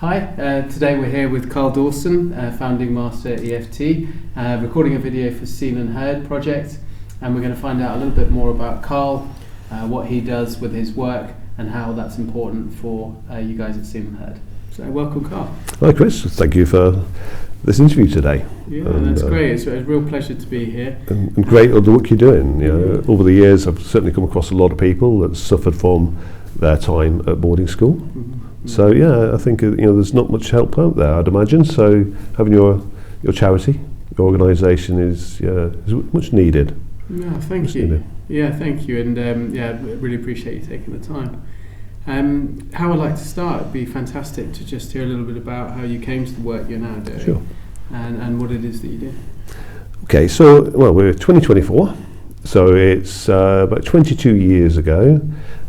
Hi, today we're here with Karl Dawson, Founding Master EFT, recording a video for Seen and Heard project, and we're going to find out a little bit more about Karl, what he does with his work and how that's important for you guys at Seen and Heard. So welcome, Karl. Hi Chris, thank you for this interview today. Yeah, that's great. It's a real pleasure to be here. And great all the work you're doing. Over the years I've certainly come across a lot of people that suffered from their time at boarding school. Mm-hmm. So yeah, I think there's not much help out there, I'd imagine. So having your charity, your organisation is much needed. Yeah, thank you. Yeah, thank you, and really appreciate you taking the time. How I'd like to start, it'd be fantastic to just hear a little bit about how you came to the work you're now doing. Sure. And what it is that you do. Okay, so we're 2024, so it's about 22 years ago.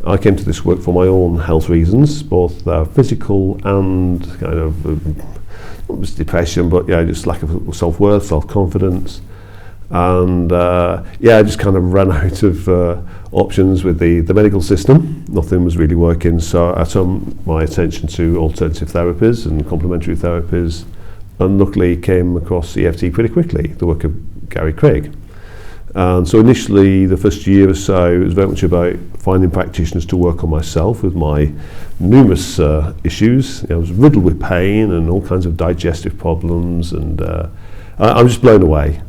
I came to this work for my own health reasons, both physical and kind of not just depression, but just lack of self-worth, self-confidence, and I just kind of ran out of options with the medical system. Nothing was really working, so I turned my attention to alternative therapies and complementary therapies, and luckily came across EFT pretty quickly, the work of Gary Craig. And so initially, the first year or so, it was very much about finding practitioners to work on myself with my numerous issues. I was riddled with pain and all kinds of digestive problems, and I was just blown away.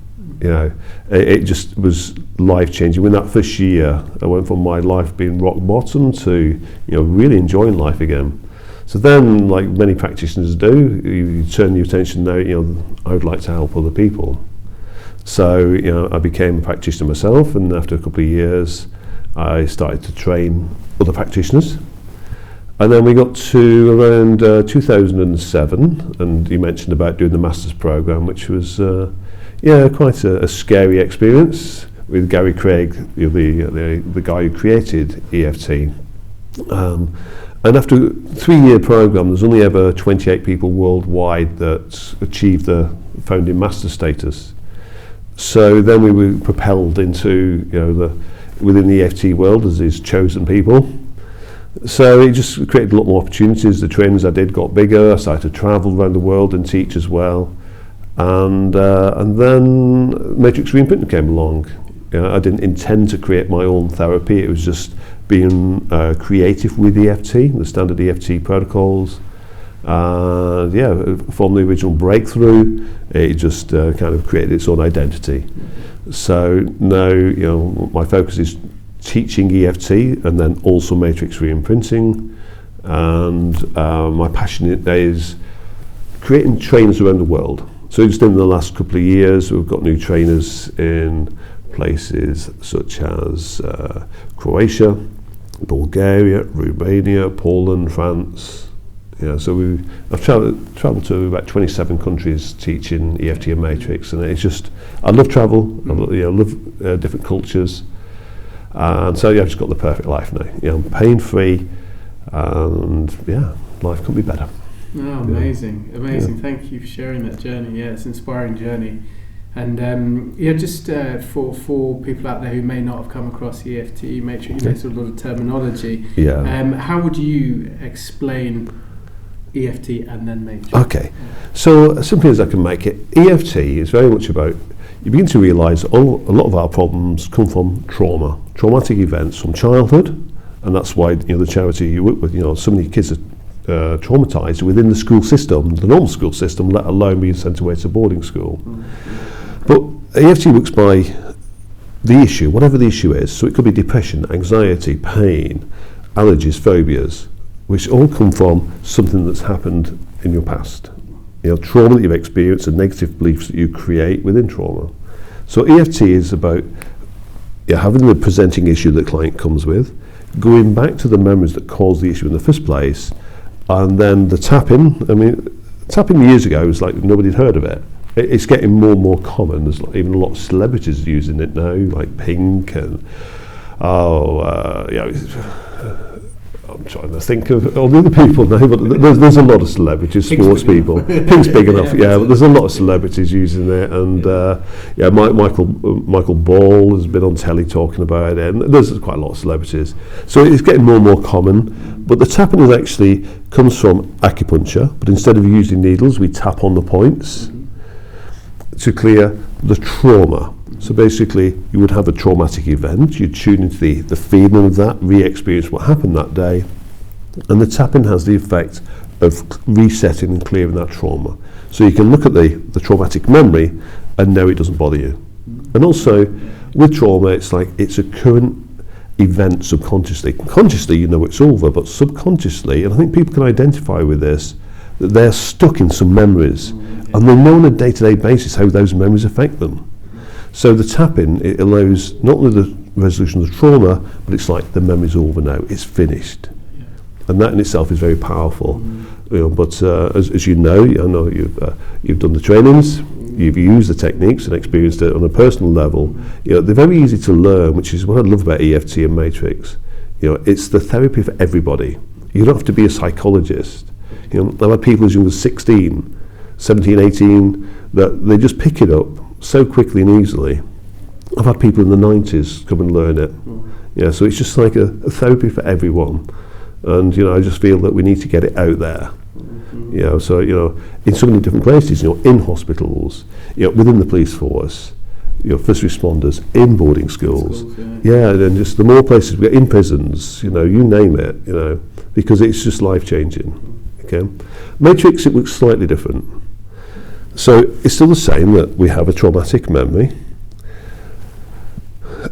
It just was life-changing. In that first year, I went from my life being rock bottom to really enjoying life again. So then, like many practitioners do, you turn your attention now, I would like to help other people. So, I became a practitioner myself, and after a couple of years, I started to train other practitioners. And then we got to around 2007, and you mentioned about doing the Masters program, which was, quite a scary experience with Gary Craig, the guy who created EFT. And after a 3-year program, there's only ever 28 people worldwide that achieved the Founding Master status. So then we were propelled into within the EFT world as his chosen people. So it just created a lot more opportunities. The trainings I did got bigger. I started to travel around the world and teach as well. And then matrix reimprinting came along. I didn't intend to create my own therapy. It was just being creative with EFT, the standard EFT protocols. From the original breakthrough, it just kind of created its own identity. So now, my focus is teaching EFT and then also matrix reimprinting. And my passion is creating trainers around the world. So just in the last couple of years, we've got new trainers in places such as Croatia, Bulgaria, Romania, Poland, France. So I've travelled to about 27 countries teaching EFT and Matrix, and it's just, I love travel, I love different cultures, and so I've just got the perfect life now. I'm pain-free, and life couldn't be better. Oh, amazing. Thank you for sharing that journey. It's an inspiring journey. And just for people out there who may not have come across EFT, Matrix, there's a lot of terminology. How would you explain EFT and then Matrix? Okay, so as simply as I can make it, EFT is very much about, you begin to realise a lot of our problems come from traumatic events from childhood, and that's why the charity you work with, so many kids are traumatised within the school system, the normal school system, let alone being sent away to boarding school. But EFT works by the issue, whatever the issue is. So it could be depression, anxiety, pain, allergies, phobias, which all come from something that's happened in your past. Trauma that you've experienced and negative beliefs that you create within trauma. So EFT is about having the presenting issue that the client comes with, going back to the memories that caused the issue in the first place, and then the tapping. Tapping years ago was like nobody'd heard of it. It's getting more and more common. There's even a lot of celebrities using it now, like Pink and I'm trying to think of all the other people now, but there's a lot of celebrities, sports people. Pink's big enough, yeah, but there's a lot of celebrities using it, and Michael Ball has been on telly talking about it, and there's quite a lot of celebrities. So it's getting more and more common, but the tapping is actually comes from acupuncture, but instead of using needles, we tap on the points to clear the trauma. So basically, you would have a traumatic event, you'd tune into the feeling of that, re-experience what happened that day, and the tapping has the effect of resetting and clearing that trauma. So you can look at the traumatic memory and know it doesn't bother you. And also, with trauma, it's like it's a current event subconsciously. Consciously, you know it's over, but subconsciously, and I think people can identify with this, that they're stuck in some memories, and they know on a day-to-day basis how those memories affect them. So the tapping, it allows not only the resolution of the trauma, but it's like the memory's over now, it's finished. Yeah. And that in itself is very powerful. You know, but as you know, I know you've done the trainings, you've used the techniques and experienced it on a personal level. You know, they're very easy to learn, which is what I love about EFT and Matrix. You know, it's the therapy for everybody. You don't have to be a psychologist. You know, I've had people as young as 16, 17, 18, that they just pick it up so quickly and easily. I've had people in the 90s come and learn it. Yeah, so it's just like a therapy for everyone. And, you know, I just feel that we need to get it out there. You know, so, you know, in so many different places, you know, in hospitals, you know, within the police force, you know, first responders, in boarding schools. Yeah, and just the more places we get in prisons, you know, you name it, you know, because it's just life-changing. Okay. Matrix, it looks slightly different. So it's still the same that we have a traumatic memory.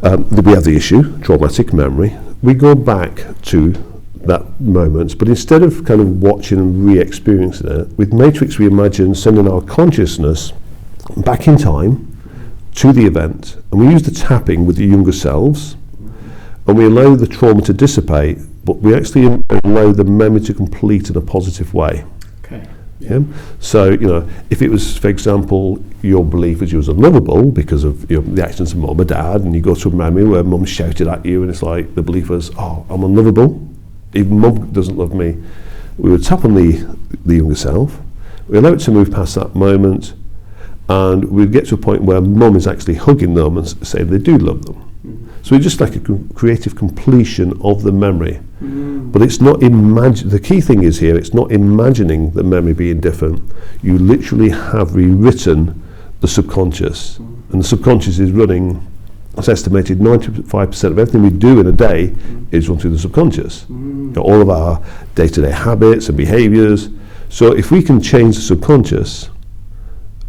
We have the issue, traumatic memory. We go back to that moment, but instead of kind of watching and re-experiencing it, with Matrix we imagine sending our consciousness back in time to the event, and we use the tapping with the younger selves, and we allow the trauma to dissipate, but we actually allow the memory to complete in a positive way. Okay. Yeah. So, you know, if it was, for example, your belief was you was unlovable because of, you know, the actions of mum or dad, and you go to a memory where mum shouted at you, and it's like the belief was, oh, I'm unlovable, even mum doesn't love me. We would tap on the younger self, we allow it to move past that moment, and we'd get to a point where mum is actually hugging them and saying they do love them. So it's just like a creative completion of the memory. But it's not the key thing is here, it's not imagining the memory being different. You literally have rewritten the subconscious. And the subconscious is running, it's estimated 95% of everything we do in a day is run through the subconscious. You know, all of our day-to-day habits and behaviours. So if we can change the subconscious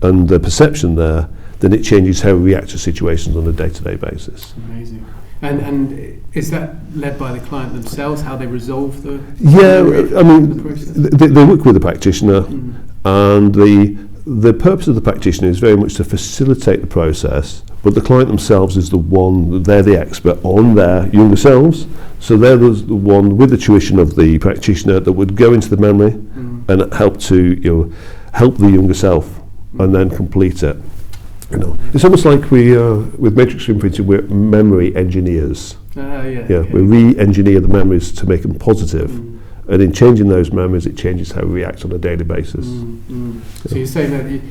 and the perception there, then it changes how we react to situations on a day-to-day basis. Amazing. And is that led by the client themselves, how they resolve the I mean, the they work with the practitioner, and the purpose of the practitioner is very much to facilitate the process, but the client themselves is the one, they're the expert on their younger selves, so they're the one with the tuition of the practitioner that would go into the memory and help to, you know, help the younger self and then complete it. You know, it's almost like we, with Matrix Imprinting, we're memory engineers. Okay. We re-engineer the memories to make them positive, and in changing those memories, it changes how we react on a daily basis. So you're saying that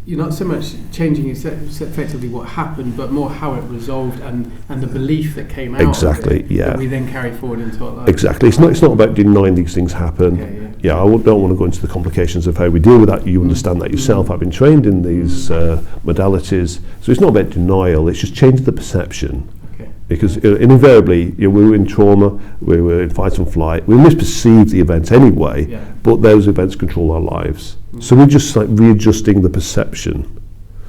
you're not so much changing effectively what happened, but more how it resolved and the belief that came out. Exactly. Of it, yeah. That we then carry forward into our life. Exactly. It's not about denying these things happen. I don't want to go into the complications of how we deal with that. You understand that yourself. I've been trained in these modalities, so it's not about denial. It's just changing the perception. Because invariably, you know, we were in trauma, we were in fight and flight, we misperceive the event anyway, but those events control our lives. So we're just like readjusting the perception.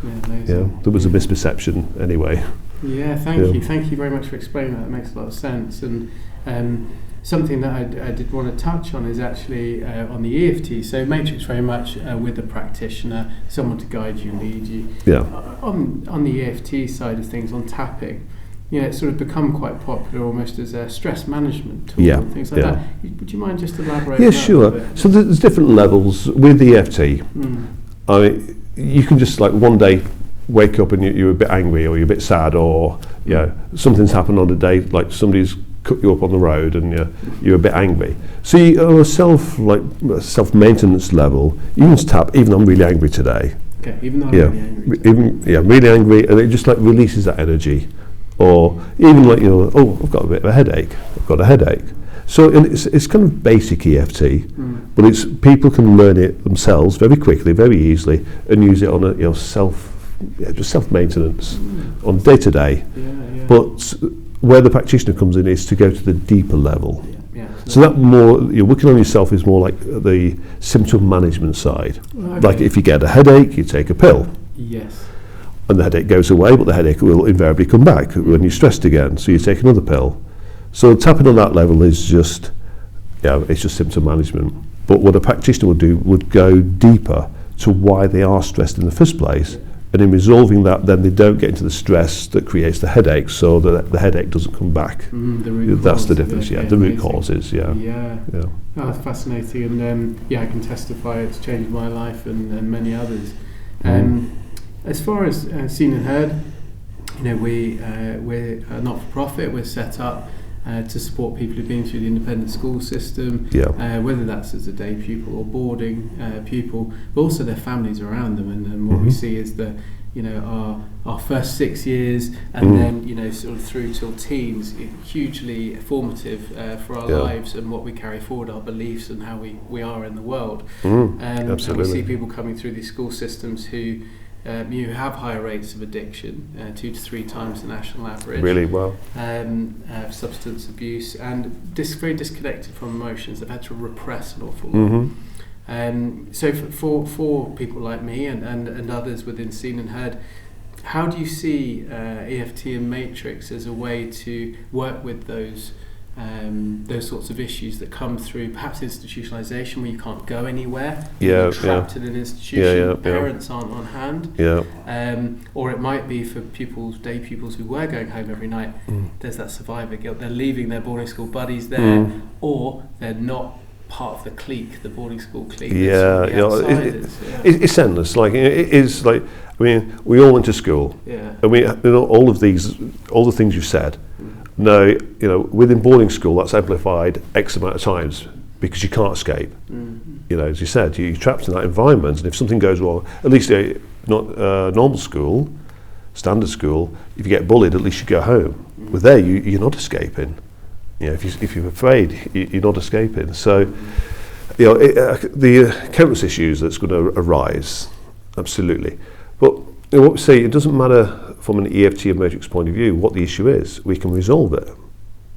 There was a misperception anyway. Thank you. Thank you very much for explaining that. It makes a lot of sense. And something that I did want to touch on is actually on the EFT. So Matrix very much with the practitioner, someone to guide you, lead you. On the EFT side of things, on tapping, you know, it's sort of become quite popular almost as a stress management tool and things like that. Would you mind just elaborating? Yeah, sure. So there's different levels with the EFT. I mean, you can just like one day wake up and you're a bit angry or you're a bit sad, or you know, something's happened on the day, like somebody's cut you up on the road and you're a bit angry. So on a self-maintenance level, you can tap, even though I'm really angry today. Okay, even though I'm really angry today. Really angry, and it just like releases that energy. Or even like, oh, I've got a bit of a headache. I've got a headache. So it's kind of basic EFT, but it's people can learn it themselves very quickly, very easily, and use it on a just self-maintenance on day to day. But where the practitioner comes in is to go to the deeper level. So that more working on yourself is more like the symptom management side. Okay. Like if you get a headache, you take a pill. Yes. And the headache goes away, but the headache will invariably come back when you're stressed again. So you take another pill. So tapping on that level is just, it's just symptom management. But what a practitioner would do would go deeper to why they are stressed in the first place. And in resolving that, then they don't get into the stress that creates the headache, so that the headache doesn't come back. That's the difference, the root causes, Oh, that's fascinating. And I can testify it's changed my life and many others. As far as Seen and Heard, we're a not-for-profit. We're set up to support people who've been through the independent school system, whether that's as a day pupil or boarding pupil, but also their families around them. And what we see is that our first 6 years, and then sort of through till teens, hugely formative for our lives and what we carry forward, our beliefs and how we are in the world. And we see people coming through these school systems who have higher rates of addiction, 2 to 3 times the national average. Really well. Substance abuse, and very disconnected from emotions. They've had to repress an awful lot. So for people like me and others within Seen and Heard, how do you see EFT and Matrix as a way to work with those sorts of issues that come through perhaps institutionalization, where you can't go anywhere, you're trapped in an institution, parents aren't on hand, or it might be for day pupils who were going home every night, there's that survivor guilt, they're leaving their boarding school buddies there, or they're not part of the clique, the boarding school clique. It's endless. Like it is like, I mean, we all went to school, and we all of the things you said. No, within boarding school, that's amplified X amount of times because you can't escape. As you said, you're trapped in that environment, and if something goes wrong, at least normal school, standard school, if you get bullied, at least you go home. But there, you're not escaping. If you're afraid, you're not escaping. So, the countless issues that's going to arise, absolutely. But what we say, it doesn't matter from an EFT and Matrix point of view what the issue is. We can resolve it.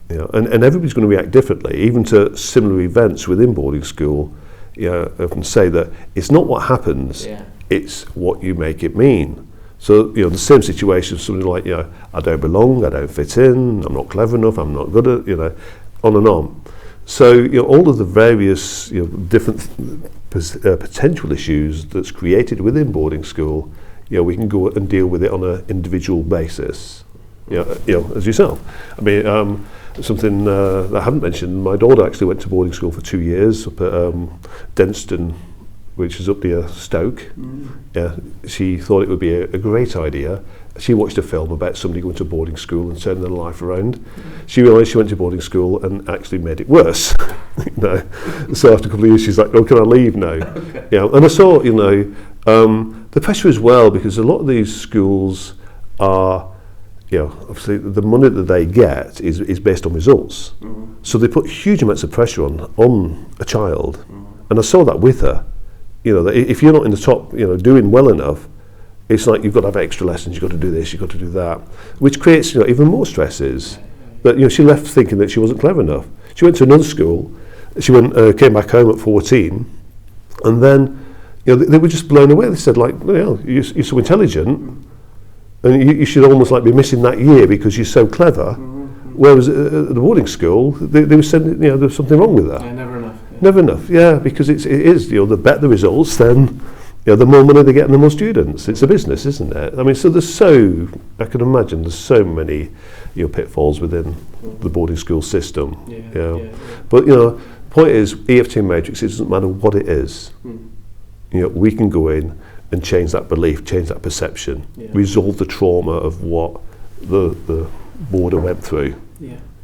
And everybody's going to react differently, even to similar events within boarding school. I can say that it's not what happens, it's what you make it mean. So, the same situation, something like, I don't belong, I don't fit in, I'm not clever enough, I'm not good at, on and on. So, all of the various, different potential issues that's created within boarding school, we can go and deal with it on an individual basis, as yourself. I mean, something that I haven't mentioned, my daughter actually went to boarding school for 2 years up at Denston, which is up near Stoke. She thought it would be a great idea. She watched a film about somebody going to boarding school and turning their life around. She realised she went to boarding school and actually made it worse. So after a couple of years, she's like, "Oh, can I leave now?" And I saw, the pressure as well, because a lot of these schools are, obviously the money that they get is based on results. So they put huge amounts of pressure on a child, and I saw that with her. That if you're not in the top, doing well enough, it's like you've got to have extra lessons, you've got to do this, you've got to do that, which creates even more stresses. That she left thinking that she wasn't clever enough. She went to another school, she came back home at 14, and then they were just blown away. They said, like, you're so intelligent, and you should almost like be missing that year because you're so clever. Whereas at the boarding school, they were saying, there's something wrong with that. Never enough. Never enough, because it is, the better the results, then, the more money they get and the more students. It's a business, isn't it? I mean, so I can imagine there's so many, pitfalls within the boarding school system. But, the point is, EFT and Matrix, it doesn't matter what it is. We can go in and change that belief, change that perception, resolve the trauma of what the boarder went through.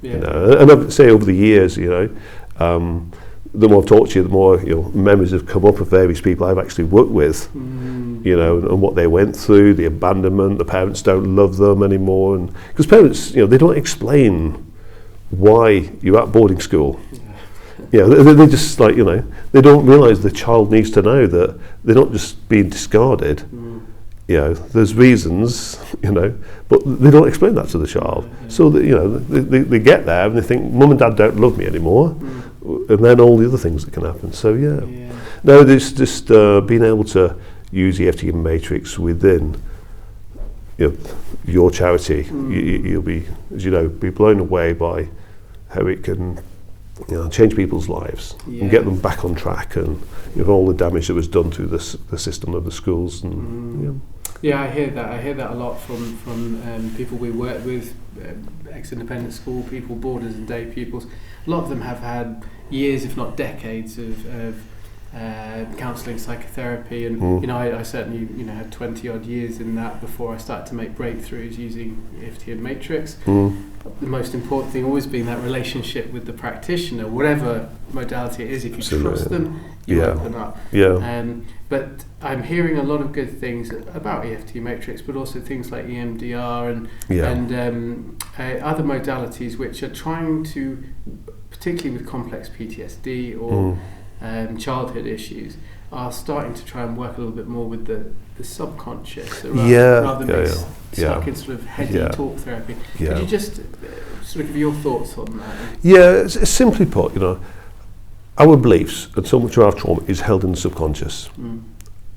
You know, and I'd say over the years, you know, the more I've talked to you, the more memories have come up of various people I've actually worked with, you know, and what they went through, the abandonment, the parents don't love them anymore, and because parents, they don't explain why you're at boarding school. They just they don't realise the child needs to know that they're not just being discarded. There's reasons, but they don't explain that to the child. So that, they get there and they think, Mum and Dad don't love me anymore, and then all the other things that can happen. So no, there's just being able to use EFT and Matrix within your charity. You'll be, as you know, be blown away by how it can change people's lives and get them back on track, and all the damage that was done through the system of the schools. And I hear that a lot from people we work with, ex-independent school people, boarders and day pupils. A lot of them have had years, if not decades, of counselling, psychotherapy, and I certainly had 20 odd years in that before I started to make breakthroughs using EFT and Matrix. The most important thing always being that relationship with the practitioner, whatever modality it is. If you trust them, you open up. But I'm hearing a lot of good things about EFT Matrix, but also things like EMDR and other modalities which are trying to, particularly with complex PTSD or childhood issues, are starting to try and work a little bit more with the subconscious rather than stuck in sort of heady talk therapy. Could you just sort of give your thoughts on that? Simply put, our beliefs and so much of our trauma is held in the subconscious.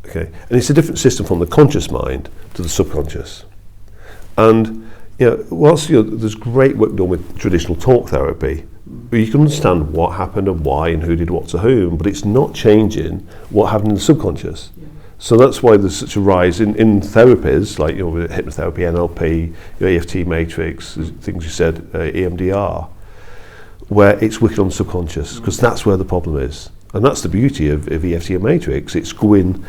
Okay, and it's a different system from the conscious mind to the subconscious. And whilst there's great work done with traditional talk therapy, you can understand what happened and why and who did what to whom, but it's not changing what happened in the subconscious. So that's why there's such a rise in therapies like hypnotherapy, NLP, EFT Matrix, things you said, EMDR, where it's working on the subconscious, because that's where the problem is. And that's the beauty of EFT and Matrix. It's going,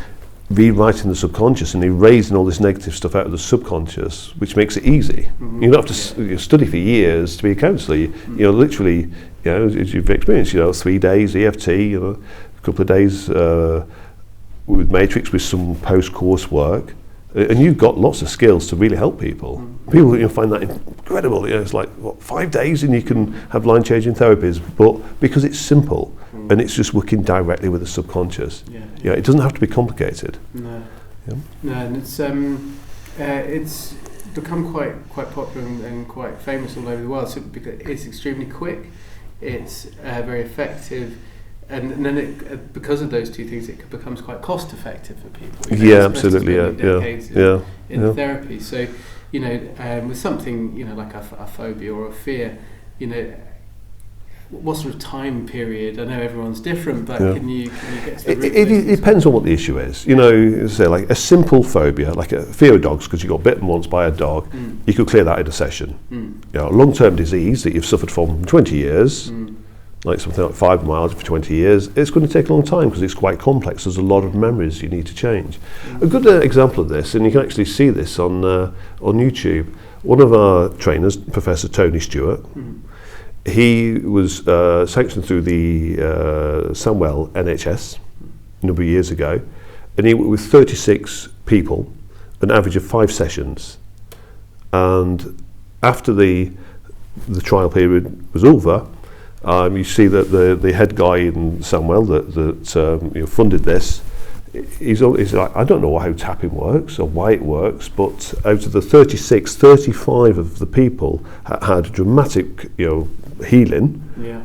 rewriting the subconscious and erasing all this negative stuff out of the subconscious, which makes it easy. You don't have to study for years to be a counsellor. Literally, as you've experienced, 3 days EFT, a couple of days with Matrix with some post-course work, and you've got lots of skills to really help people. People find that incredible. It's like 5 days and you can have line-changing therapies, but because it's simple and it's just working directly with the subconscious. It doesn't have to be complicated. No, and it's become quite popular and quite famous all over the world. So because it's extremely quick, it's very effective. And then because of those two things, it becomes quite cost effective for people. Absolutely. In therapy. So, with something, like a phobia or a fear, what sort of time period? I know everyone's different, but can you get to the root of it? It depends on what the issue is. Say like a simple phobia, like a fear of dogs because you got bitten once by a dog, you could clear that in a session. A long-term disease that you've suffered from 20 years, like something like fibromyalgia for 20 years, it's going to take a long time because it's quite complex. There's a lot of memories you need to change. A good example of this, and you can actually see this on YouTube, one of our trainers, Professor Tony Stewart, he was sanctioned through the Sandwell NHS a number of years ago, and he worked with 36 people, an average of 5 sessions. And after the trial period was over, you see that the head guy in Sandwell that funded this, he's like, I don't know how tapping works or why it works, but out of the 36, 35 of the people had dramatic, healing,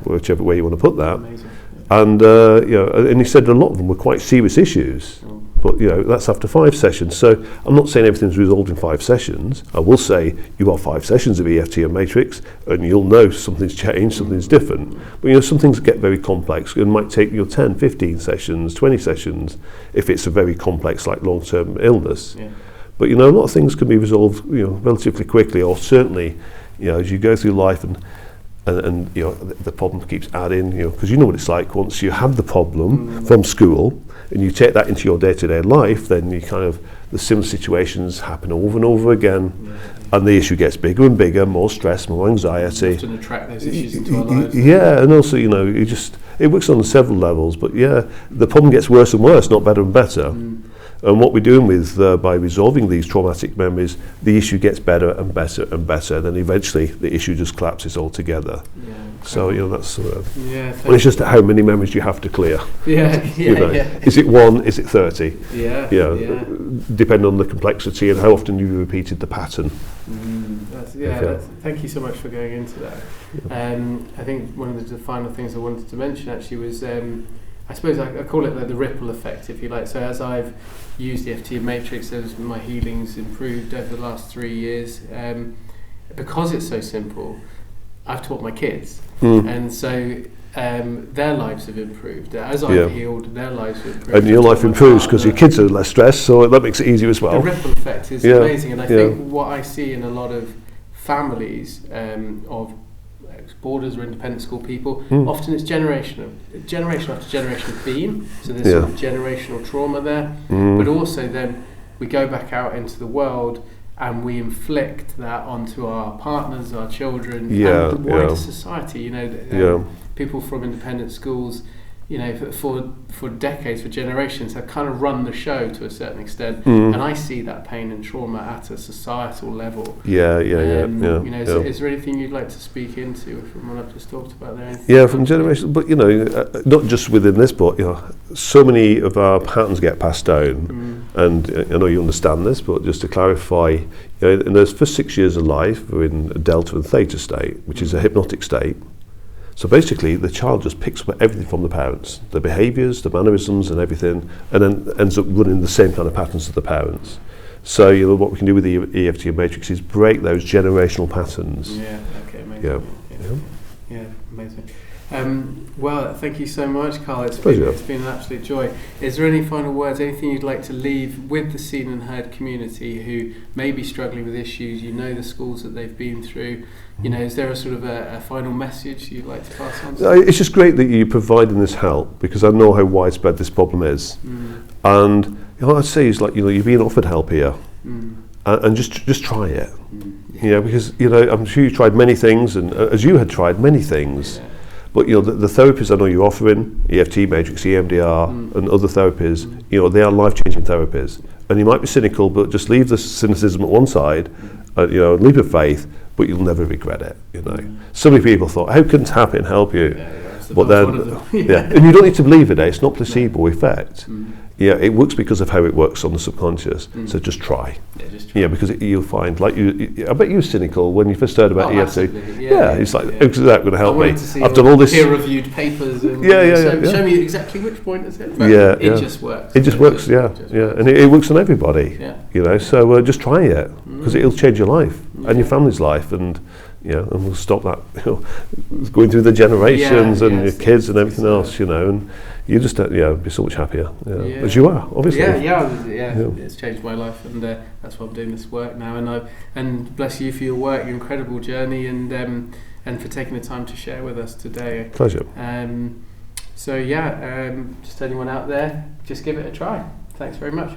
whichever way you want to put that. Amazing. And and he said a lot of them were quite serious issues. But that's after 5 sessions. So I'm not saying everything's resolved in 5 sessions. I will say you got 5 sessions of EFT and Matrix, and you'll know something's changed, something's different. But some things get very complex and might take 10, 15 sessions, 20 sessions if it's a very complex, like long-term illness. But a lot of things can be resolved, relatively quickly, or certainly, as you go through life and the problem keeps adding, because you know what it's like once you have the problem from school and you take that into your day-to-day life, then you kind of the similar situations happen over and over again, and the issue gets bigger and bigger, more stress, more anxiety. We often attract those issues into our lives. Yeah, and also, you know, it works on several levels, but yeah, the problem gets worse and worse, not better and better. And what we're doing with by resolving these traumatic memories, the issue gets better and better and better. Then eventually, the issue just collapses altogether. Yeah, so you know that's. Well, it's just how many memories you have to clear. You know, is it 1? Is it 30? Depending on the complexity and how often you've repeated the pattern. Thank you so much for going into that. I think one of the final things I wanted to mention actually was. I suppose I call it the ripple effect, if you like. So as I've used the EFT matrix, as my healing's improved over the last 3 years, because it's so simple, I've taught my kids, and so their lives have improved. As I've healed, their lives have improved. And your life improves because your kids are less stressed, so that makes it easier as well. The ripple effect is amazing, and I think what I see in a lot of families of boarders or independent school people, often it's generation after generation theme, so there's sort of generational trauma there, but also then we go back out into the world and we inflict that onto our partners, our children, and the wider society. You know, people from independent schools, you know, for decades, for generations, have kind of run the show to a certain extent, and I see that pain and trauma at a societal level. You know, is there anything you'd like to speak into from what I've just talked about there? From generation, but you know, not just within this, but you know, so many of our patterns get passed down, and I know you understand this, but just to clarify, you know, in those first 6 years of life, we're in a delta and theta state, which is a hypnotic state. So basically, the child just picks up everything from the parents, the behaviours, the mannerisms and everything, and then ends up running the same kind of patterns as the parents. So, you know, what we can do with the EFT matrix is break those generational patterns. Amazing. Amazing. Well, thank you so much, Karl. It's been an absolute joy. Is there any final words, anything you'd like to leave with the seen and heard community who may be struggling with issues? You know the schools that they've been through. You know, is there a sort of a final message you'd like to pass on? It's just great that you're providing this help, because I know how widespread this problem is. And you know, what I'd say is, like, you know, you're being offered help here, and just try it. You know, because, you know, I'm sure you tried many things, and as you had tried many things. But you know, the therapies I know you're offering, EFT matrix, EMDR, and other therapies, you know, they are life-changing therapies. And you might be cynical, but just leave the cynicism at one side, you know, leap of faith, but you'll never regret it. You know, so many people thought, how can tapping help you? But then, and you don't need to believe it. It's not placebo effect. It works because of how it works on the subconscious. So just try. Because you'll find, like I bet you were cynical when you first heard about EFT. It's like, how's that going to help me? I've done all this peer-reviewed papers and show me exactly which point is it. But it just works. It just works. And it works on everybody. You know, so just try it, because it'll change your life and your family's life, and and we'll stop that, you know, going through the generations and your kids and everything else, you know, and you just be so much happier as you are, obviously. It's changed my life, and that's why I'm doing this work now, and bless you for your work, your incredible journey, and for taking the time to share with us today. Pleasure. Just anyone out there, just give it a try. Thanks very much.